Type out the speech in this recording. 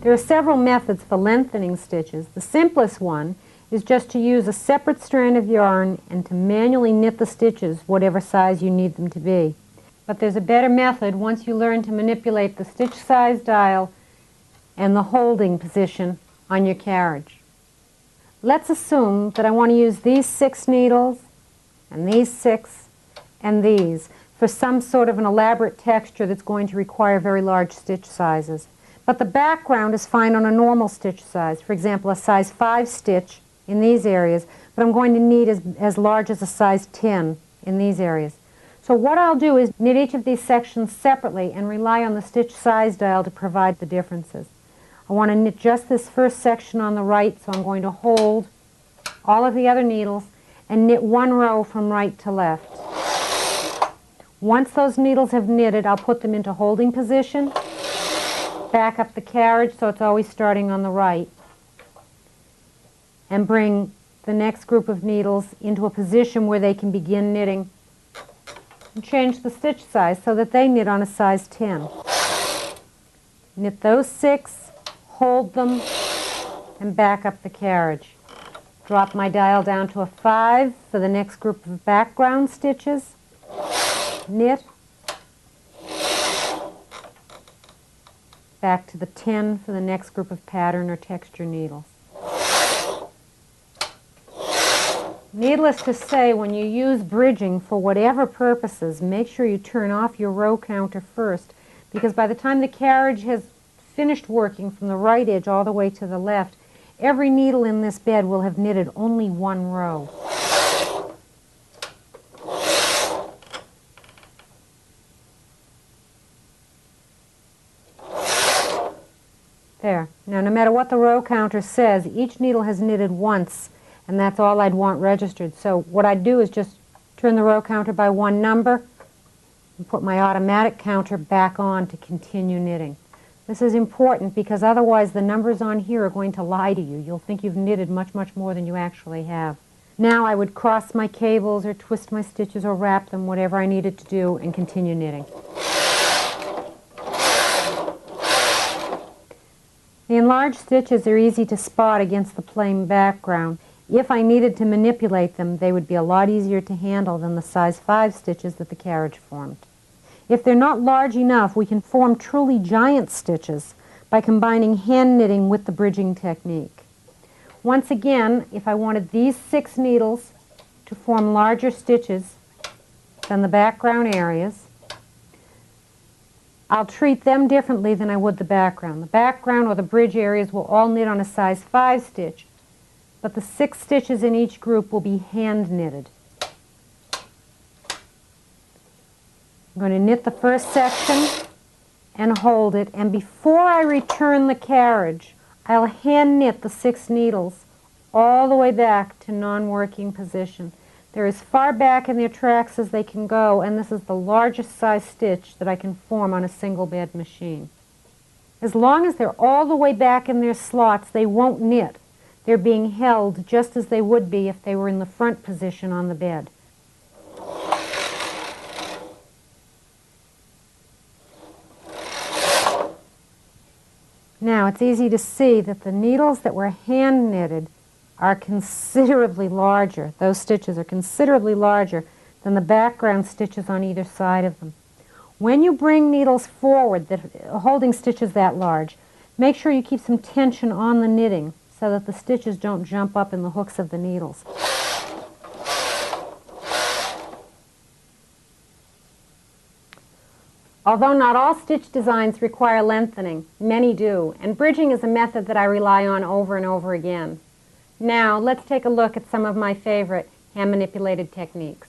There are several methods for lengthening stitches. The simplest one is just to use a separate strand of yarn and to manually knit the stitches whatever size you need them to be. But there's a better method once you learn to manipulate the stitch size dial and the holding position on your carriage. Let's assume that I want to use these 6 needles and these 6 and these for some sort of an elaborate texture that's going to require very large stitch sizes. But the background is fine on a normal stitch size, for example a size 5 stitch in these areas, but I'm going to need as large as a size 10 in these areas. So what I'll do is knit each of these sections separately and rely on the stitch size dial to provide the differences. I want to knit just this first section on the right, so I'm going to hold all of the other needles and knit 1 row from right to left. Once those needles have knitted, I'll put them into holding position, back up the carriage so it's always starting on the right, and bring the next group of needles into a position where they can begin knitting, and change the stitch size so that they knit on a size 10. Knit those 6, hold them, and back up the carriage. Drop my dial down to a 5 for the next group of background stitches. Knit, back to the 10 for the next group of pattern or texture needles. Needless to say, when you use bridging for whatever purposes, make sure you turn off your row counter first, because by the time the carriage has finished working from the right edge all the way to the left, every needle in this bed will have knitted only 1 row. There. Now, no matter what the row counter says, each needle has knitted once, and that's all I'd want registered. So what I'd do is just turn the row counter by 1 number and put my automatic counter back on to continue knitting. This is important because otherwise the numbers on here are going to lie to you. You'll think you've knitted much, much more than you actually have. Now I would cross my cables or twist my stitches or wrap them, whatever I needed to do, and continue knitting. The enlarged stitches are easy to spot against the plain background. If I needed to manipulate them, they would be a lot easier to handle than the size 5 stitches that the carriage formed. If they're not large enough, we can form truly giant stitches by combining hand knitting with the bridging technique. Once again, if I wanted these 6 needles to form larger stitches than the background areas, I'll treat them differently than I would the background. The background or the bridge areas will all knit on a size 5 stitch, but the 6 stitches in each group will be hand knitted. I'm going to knit the first section and hold it, and before I return the carriage, I'll hand knit the 6 needles all the way back to non-working position. They're as far back in their tracks as they can go, and this is the largest size stitch that I can form on a single bed machine. As long as they're all the way back in their slots, they won't knit. They're being held just as they would be if they were in the front position on the bed. Now, it's easy to see that the needles that were hand knitted are considerably larger. Those stitches are considerably larger than the background stitches on either side of them. When you bring needles forward, holding stitches that large, make sure you keep some tension on the knitting so that the stitches don't jump up in the hooks of the needles. Although not all stitch designs require lengthening, many do, and bridging is a method that I rely on over and over again. Now, let's take a look at some of my favorite hand-manipulated techniques.